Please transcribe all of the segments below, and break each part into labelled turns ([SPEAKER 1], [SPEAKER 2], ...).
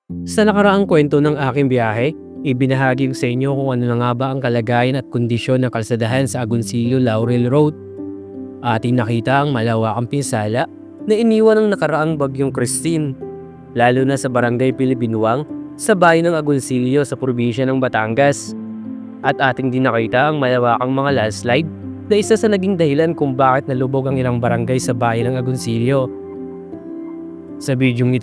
[SPEAKER 1] Sa nakaraang kwento ng aking biyahe, ibinahagi ko sa inyo kung ano na nga ba ang kalagayan at kondisyon ng kalsadahan sa Agoncillo Laurel Road. Ating nakita ang malawakang pinsala na iniwan ng nakaraang bagyong Christine, lalo na sa barangay Pilibinuang sa bayan ng Agoncillo sa probinsya ng Batangas. At ating din nakita ang malawakang mga landslide na isa sa naging dahilan kung bakit nalubog ang ilang barangay sa bayan ng Agoncillo. Sa bidyong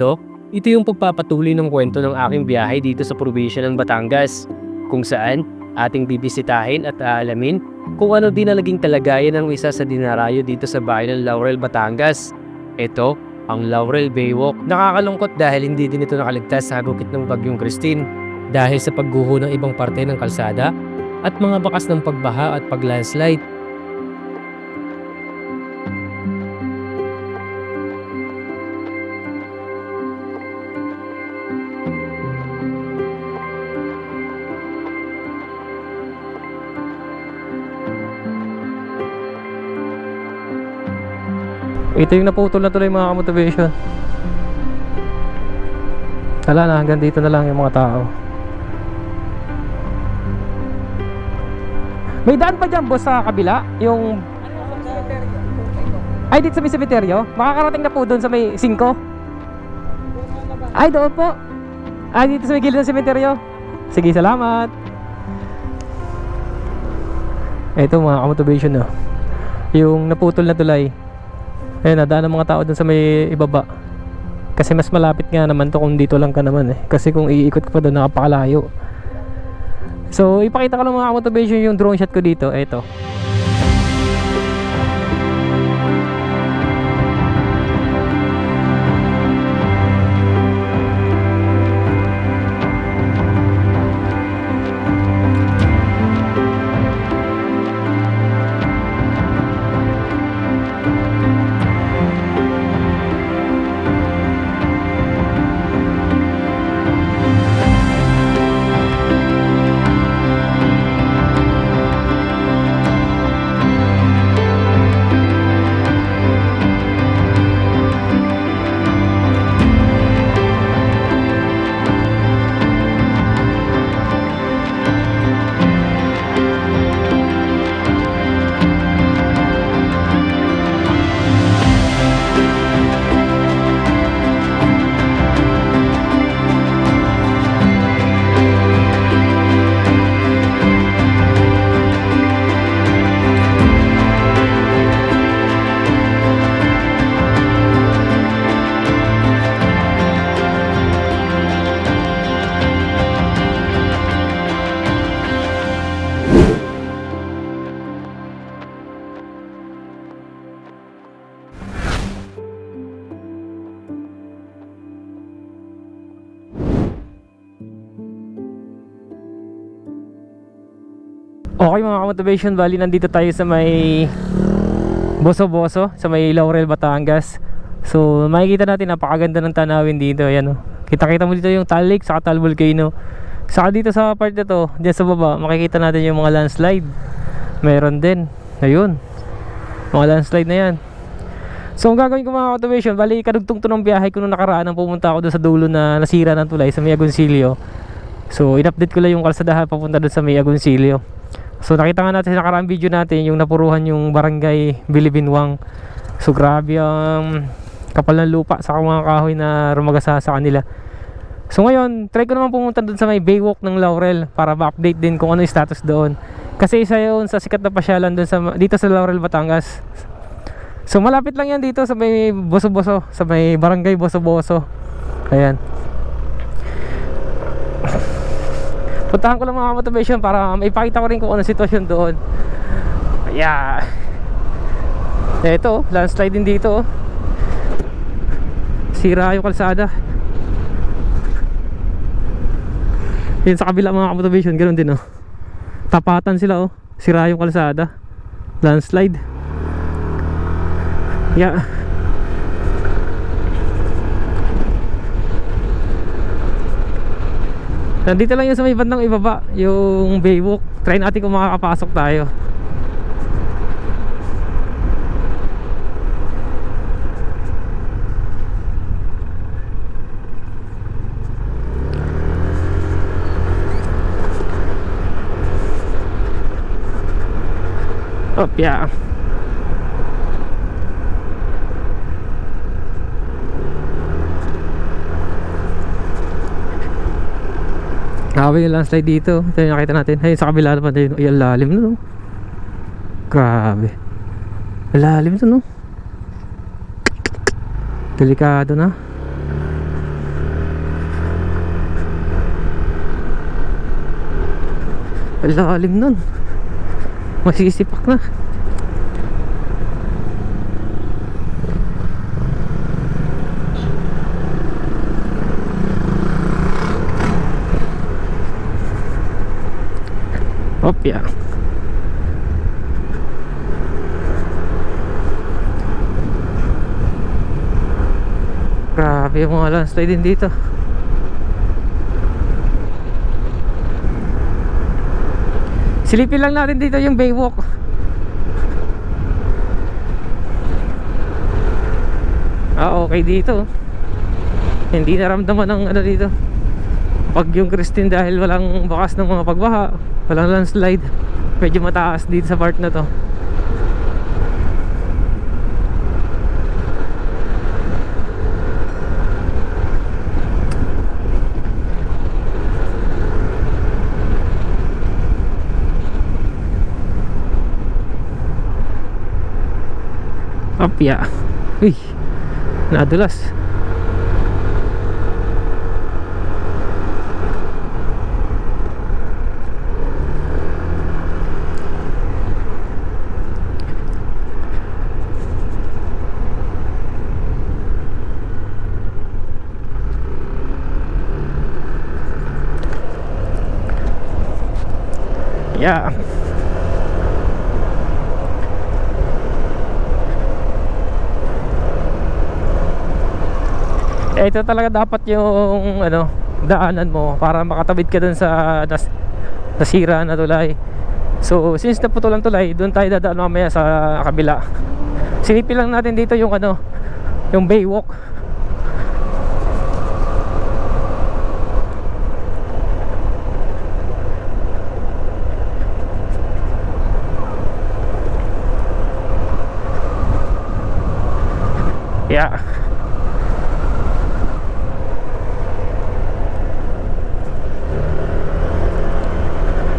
[SPEAKER 1] ito yung pagpapatuloy ng kwento ng aking biyahe dito sa probinsya ng Batangas, kung saan ating bibisitahin at aalamin kung ano din ang naging kalagayan ng isa sa dinarayo dito sa bayan ng Laurel, Batangas. Ito, ang Laurel Baywalk. Nakakalungkot dahil hindi din ito nakaligtas sa hagupit ng bagyong Christine dahil sa pagguho ng ibang parte ng kalsada at mga bakas ng pagbaha at paglandslide.
[SPEAKER 2] Ito yung naputol na tuloy mga ka-motivation. Wala na, hanggang dito na lang yung mga tao. May daan pa dyan boss sa kabila? Yung... Ay, dito sa may cemeteryo? Makakarating na po doon sa may 5? Ay, doon po. Ay, dito sa may gilid ng cemeteryo. Sige, salamat. Ito mga ka-motivation, no? Yung naputol na tulay. Ayun, nadaan ang mga tao dun sa may ibaba. Kasi mas malapit nga naman to kung dito lang ka naman eh. Kasi kung iikot ka pa doon, nakapakalayo. So, ipakita ko lang mga motivation yung drone shot ko dito. Eto. Okay mga ka-motivation, bali nandito tayo sa may Boso-Boso, sa may Laurel, Batangas. So makikita natin napakaganda ng tanawin dito. Ayan, oh. Kita-kita mo dito yung Taal Lake saka Taal Volcano. Saka dito sa part na to, dyan sa baba, makikita natin yung mga landslide. Meron din. Ayun, mga landslide na yan. So ang gagawin ko mga ka-motivation, bali kadugtong to ng biyahe ko nung nakaraan nang pumunta ako doon sa dulo na nasira ng tulay sa may Agoncillo. So in-update ko lang yung kalsadahan papunta doon sa may Agoncillo. So nakita nga natin sa nakaraang video natin yung napuruhan yung barangay Pilibinuang. So grabe ang kapal ng lupa sa mga kahoy na rumagasa sa kanila. So ngayon, try ko naman pumunta doon sa may Baywalk ng Laurel para ma-update din kung ano yung status doon. Kasi isa yun sa sikat na pasyalan doon sa, dito sa Laurel, Batangas. So malapit lang yan dito sa may Boso-Boso, sa may barangay Boso-Boso. Ayan. Puntahan ko lang mga motivation para maipakita ko rin kung ano sitwasyon doon. Yeah. Ito, landslide din dito. Sira yung kalsada. Yun sa kabila mga motivation, ganoon din, oh. Tapatan sila, oh. Sira yung kalsada. Landslide. Yeah. Nandito lang yung sa may bandang ibaba, yung Baywalk. Try natin kung makakapasok tayo. Opya. Grabe yung landslide dito. Ito yung nakita natin. Ayun sa kabila naman yun. Ay, ang lalim na, no? Grabe. Ang lalim ito, no? Delikado na. Ang lalim nun. Masisipak na. Opya. Grabe yung mga landslide din dito. Silipin lang natin dito yung Baywalk. Okay dito. Hindi naramdaman ng ano dito Bagyong Christine dahil walang bakas ng mga pagbaha, walang landslide. Medyo mataas dito sa part na to. Opya. Uy, nadulas. Yeah. Ito talaga dapat yung ano, daanan mo para makatawid ka dun sa nasira na tulay. So since naputulan tulay, doon tayo dadaan mamaya sa kabila. Silipin lang natin dito yung ano, yung Baywalk. Yeah.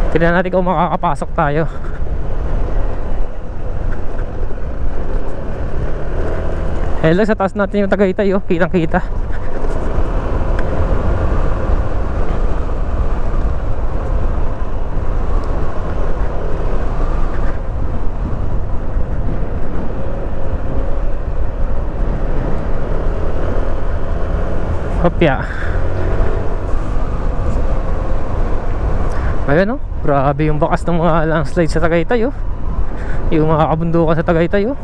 [SPEAKER 2] Tignan natin kung makakapasok tayo. Hello, sa taas natin yung Tagaytay, oh. Kitang kita. Hopya. Ayan, oh. Grabe yung bakas ng mga landslide sa Tagaytay, oh. Yung mga kabundukan sa Tagaytay, oh.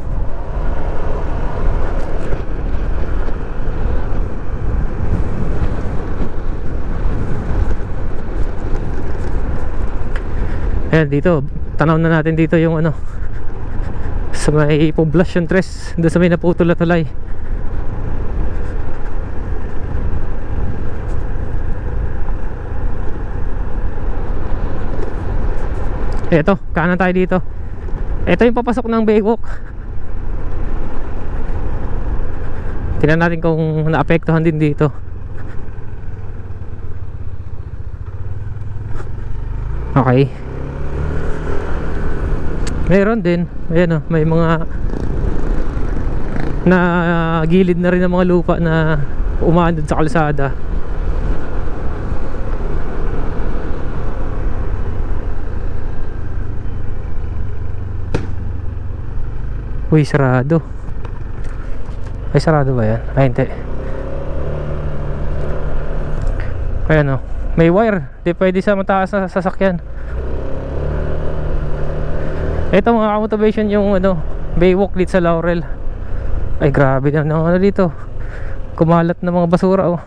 [SPEAKER 2] Ayan, dito tanaw na natin dito yung ano, sa may Poblacion 3, doon sa may naputol na tulay. Eto, kanan tayo dito. Ito yung papasok ng Baywalk. Tingnan natin kung naapektuhan din dito. Okay. Meron din. Ayan, oh, may mga na gilid na rin ng mga lupa na umaandad sa kalsada. Uy, sarado. Ay, sarado ba yan? Ay, hindi. Ayan, oh. May wire. Di pwede sa mataas na sasakyan. Ito mga motivation yung ano, Baywalk dito sa Laurel. Ay, grabe na ano dito. Kumalat na mga basura, oh.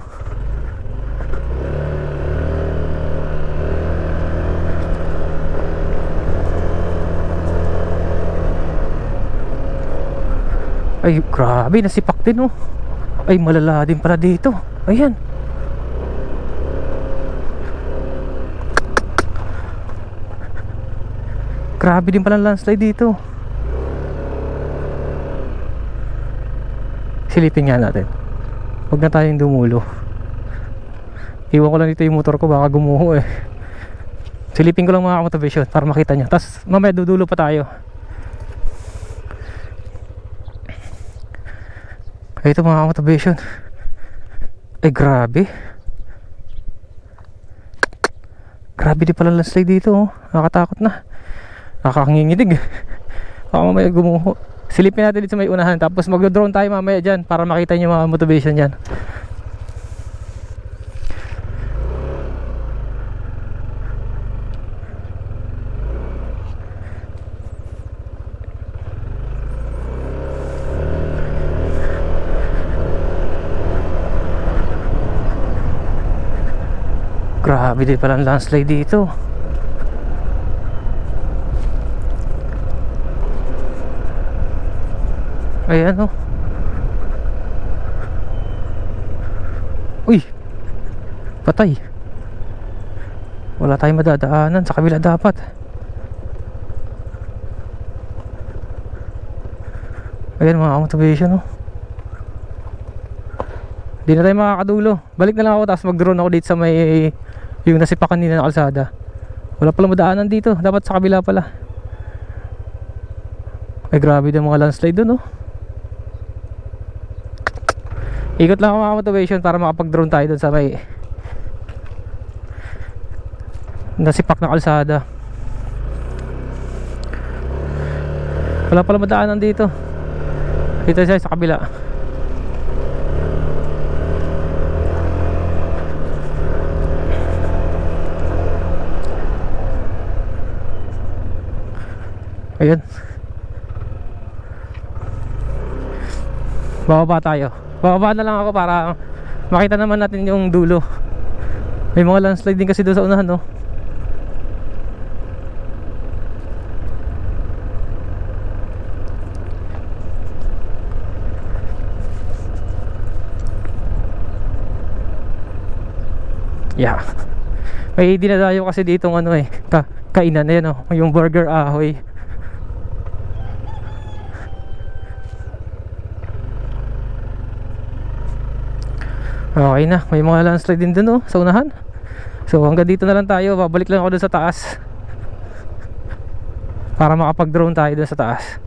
[SPEAKER 2] Ay, grabe, nasipak din, oh. Ay, malala din pala dito. Ayan. Grabe din pala landslide dito. Silipin nga natin. Huwag na tayong dumulo. Iwan ko lang dito yung motor ko, baka gumuho eh. Silipin ko lang mga motivation para makita nyo. Tapos mamaya dudulo pa tayo. Ito mga motivation. Ay grabe. Grabe di pala landslide dito oh. Nakakatakot na. Nakakanginginig. Baka mamaya gumuho. Silipin natin dito sa may unahan. Tapos mag-drone tayo mamaya dyan para makita nyo mga motivation dyan. Grabe din pala ang landslide dito. Ayan oh. Uy, patay. Wala tayong madadaanan. Sa kabila dapat. Ayan mga motivation oh. Di na tayo makakadulo. Balik na lang ako tapos mag drone ako dito sa may yung nasipa kanina na kalsada. Wala pala madaanan dito. Dapat sa kabila pala. Ay grabe din mga landslide dun oh. Ikot lang ako mga motivation para makapag drone tayo dun sa may nasipak na kalsada. Wala pala madaanan dito. Dito siya sa kabila. Ayun. Bababa tayo. Bababa na lang ako para makita naman natin yung dulo. May mga landslide din kasi doon sa unahan no. Yeah. May dinadayo kasi dito ng ano eh, kainan na yan oh, yung Burger Ahoy. Okay na, may mga landslide din dun oh, sa unahan. So hanggang dito na lang tayo. Babalik lang ako dun sa taas para makapag drone tayo dun sa taas.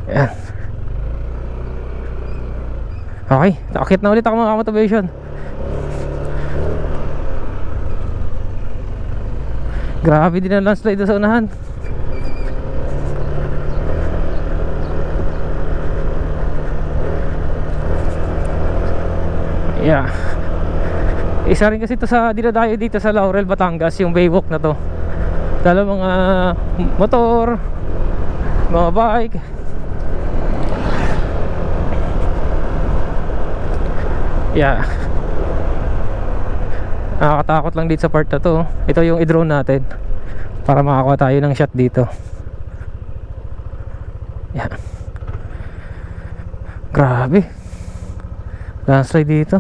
[SPEAKER 2] Ayan. Okay, nakakit na ulit ako mga motivation. Grabe din ang landslide dun sa unahan. Yeah. Isa rin kasi ito sa dinadayo dito sa Laurel, Batangas, yung Baywalk na to. Dala mga motor, mga bike. Yeah. Nakakatakot lang dito sa part na to. Ito yung i-drone natin para makakuha tayo ng shot dito. Yeah. Grabe. Landslide dito.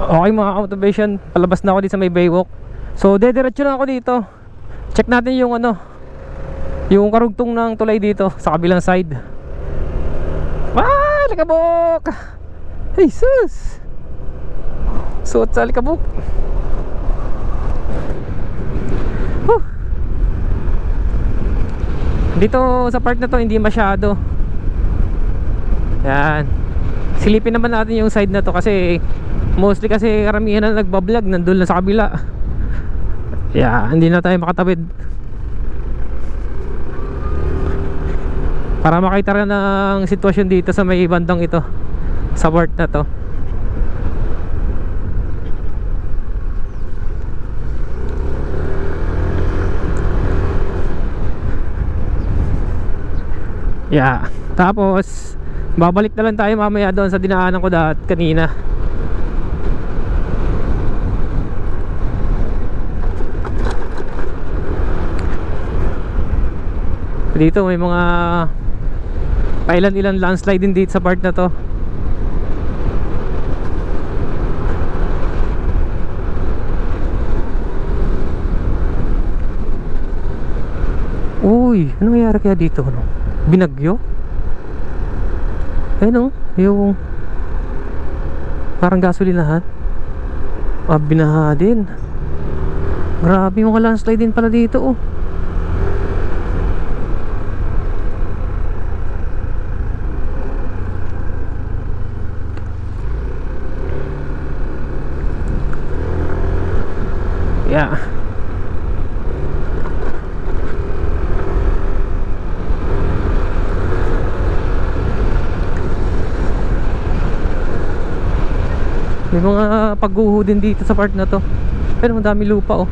[SPEAKER 2] Okay mga motivation, palabas na ako dito sa may baywalk. So dediretso na ako dito. Check natin yung ano, yung karugtong ng tulay dito sa kabilang side. Ah, likabok! Jesus! Suot sa likabok. Dito sa part na to hindi masyado. Yan. Silipin naman natin yung side na to kasi mostly kasi karamihan na nagbablog nandun lang sa kabila. Hindi na tayo makatawid. Para makita rin ang sitwasyon dito sa may bandang ito, sa part na to. Tapos babalik na lang tayo mamaya doon sa dinaanan ko kanina. Dito may mga pailan-ilan landslide din dito sa part na to. Uy, ano nangyari kaya dito? Binagyo? Ayun yung parang gasolinahan. Binaha din. Grabe mga landslide din pala dito oh. May mga pagguho din dito sa part na to. Pero ang dami lupa oh.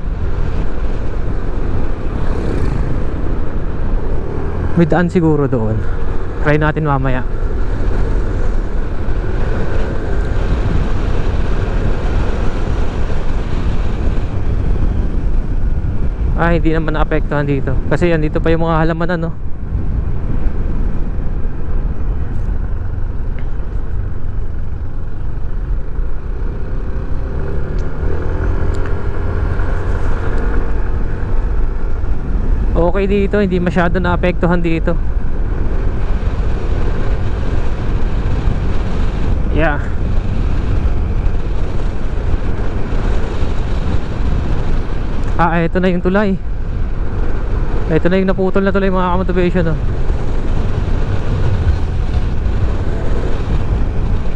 [SPEAKER 2] May daan siguro doon. Try natin mamaya. Hindi naman naapektuhan dito. Kasi yan, dito pa yung mga halaman ano. Okay dito, hindi masyado naapektuhan dito. Ito na yung tulay. Ito na yung naputol na tulay mga ka-motivation oh.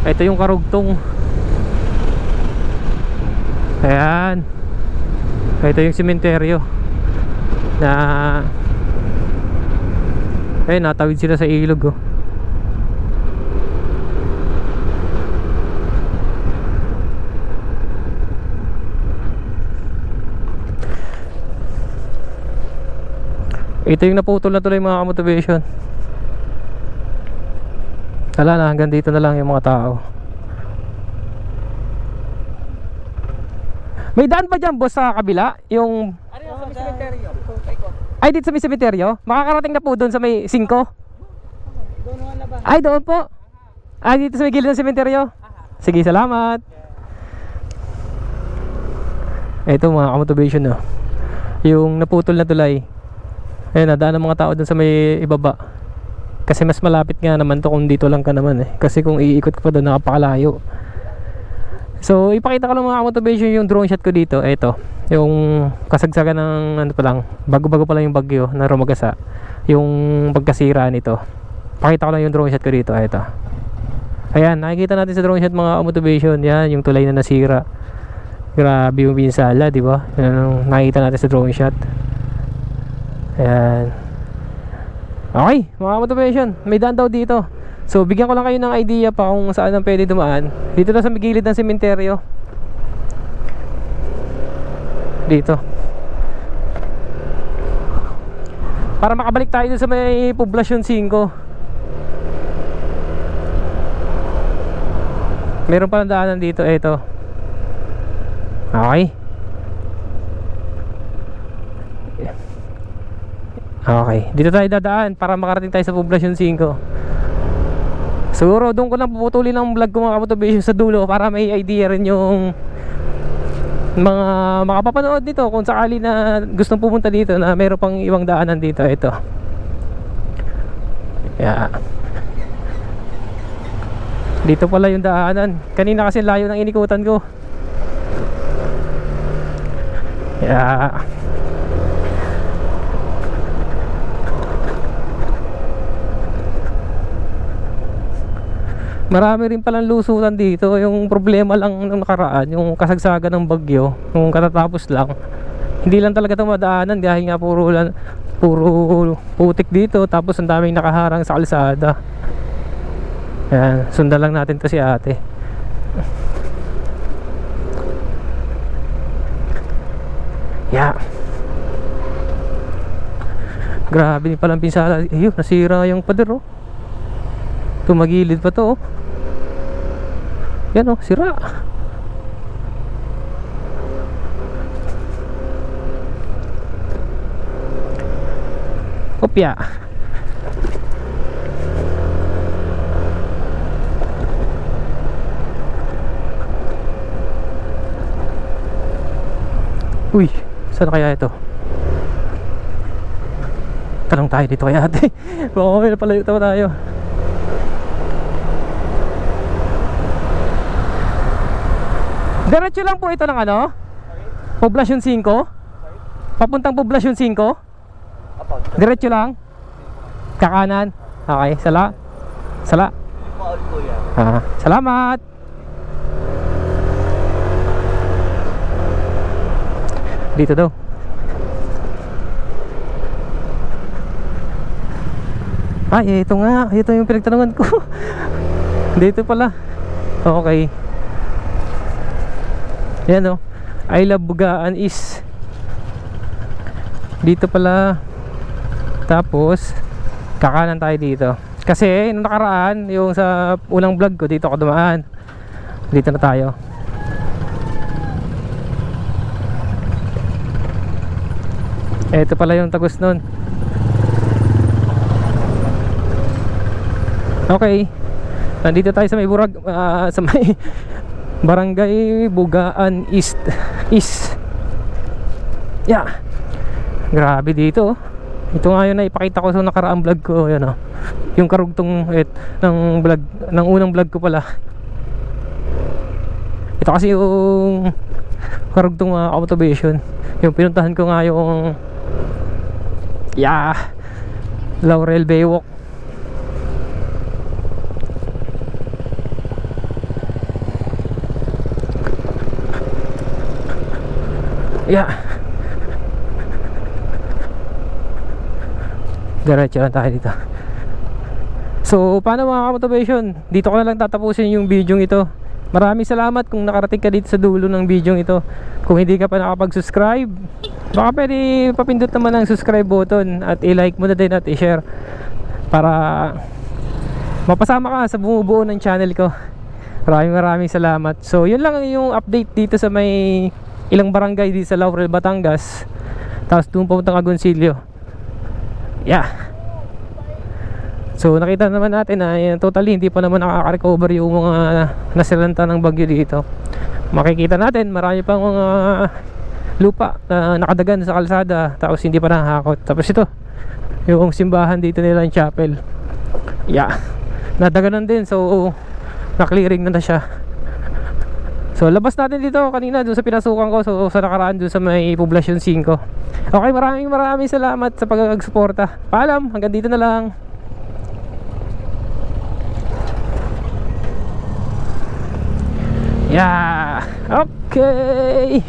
[SPEAKER 2] Ito yung karugtong. Ayan. Ito yung sementeryo na natawid sila sa ilog oh. Ito yung naputol na tuloy mga ka-motivation. Wala na, hanggang dito na lang yung mga tao. May daan ba dyan boss sa kabila? Yung
[SPEAKER 3] Sa may cemetery.
[SPEAKER 2] ay dito sa may sementeryo? Makakarating na po doon sa may 5?
[SPEAKER 3] Doon naman na ba?
[SPEAKER 2] Ay doon po. Dito sa may gilid ng sementeryo. Sige, salamat. Ito mga ka-motivation no. Yung naputol na tulay. Ayun, nadaan ang mga tao dun sa may ibaba. Kasi mas malapit nga naman to kung dito lang ka naman eh. Kasi kung iikot ka pa doon, nakapakalayo. So, ipakita ko lang mga motivation yung drone shot ko dito. Ito, yung kasagsagan ng ano pa lang, bago-bago pa lang yung bagyo na rumagasa. Yung pagkasira nito. Pakita ko lang yung drone shot ko dito. Ito. Ayan, nakikita natin sa drone shot mga motivation. Yan, yung tulay na nasira. Grabe yung pinsala, di ba? Yan, nakikita natin sa drone shot. Ayan. Okay, mga motivation, may daan daw dito. So bigyan ko lang kayo ng idea pa kung saan ang pwede dumaan. Dito na sa gilid ng sementeryo. Dito. Para makabalik tayo sa may poblasyon 5. Meron palang daanan dito. Ito. Okay, dito tayo dadaan para makarating tayo sa poblasyon 5. Siguro doon ko lang puputulin ang vlog ko mga ka-motivation sa dulo para may idea rin yung mga makapapanood nito kung sakali na gustong pumunta dito na mayroon pang ibang daanan dito. Ito, yeah. Dito pala yung daanan. Kanina kasi layo ng inikutan ko. Yeah. Marami rin palang lusutan dito. Yung problema lang nung nakaraan, yung kasagsagan ng bagyo, nung katatapos lang, hindi lang talaga ito madaanan dahil nga puro putik dito, tapos ang daming nakaharang sa kalsada. Ayan, sundan lang natin to si ate. Yeah. Grabe din palang pinsala. Ayun, nasira yung pader, oh. Tumagilid pa to, oh. Yan, oh, sira. Kopya. Uy, saan kaya ito? Tanong tayo dito kaya ate. Baka may napalayo tayo. Diretso lang po ito ng ano? Poblasyon 5? Papuntang Poblasyon 5? Diretso lang? Kakanan? Okay, sala? Salamat! Dito daw. Ay, ito nga. Ito yung pinagtanungan ko. Dito pala. Okay. Yan, oh. I love Bugaan is dito pala. Tapos kakanan tayo dito. Kasi nung nakaraan, yung sa unang vlog ko, dito ako dumaan. Dito na tayo. Ito pala yung tagos nun. Okay. Nandito tayo sa may sa may Barangay Bugaan East. Yeah. Grabe dito, oh. Ito nga yun na ipakita ko sa nakaraang vlog ko. Yan, oh. Yung karugtong ng vlog, ng unang vlog ko pala. Ito kasi yung karugtong motivation. Yung pinuntahan ko nga yung Laurel Baywalk. Yeah. Diretso lang tayo dito. So, paano mga ka-motivation? Dito ko na lang tatapusin yung video ito. Maraming salamat kung nakarating ka dito sa dulo ng video ito. Kung hindi ka pa nakapag-subscribe, baka pwede papindot naman ang subscribe button at i-like mo na din at i-share para mapasama ka sa bumubuo ng channel ko. Maraming salamat. So, yun lang yung update dito sa may ilang barangay dito sa Laurel, Batangas. Tapos doon papuntang Agoncillo. Yeah. So nakita naman natin na totally hindi pa naman nakaka-recover yung mga nasilanta ng bagyo dito. Makikita natin marami pang mga lupa na nakadagan sa kalsada, tapos hindi pa nakakakot. Tapos ito yung simbahan dito nila ng chapel. Yeah. Nadaganan din, so na-clearing na siya. So labas natin dito kanina doon sa pinasukan ko, so sa nakaraan doon sa may Poblasyon 5. Okay, maraming salamat sa pag-suporta. Paalam, hanggang dito na lang. Yeah. Okay.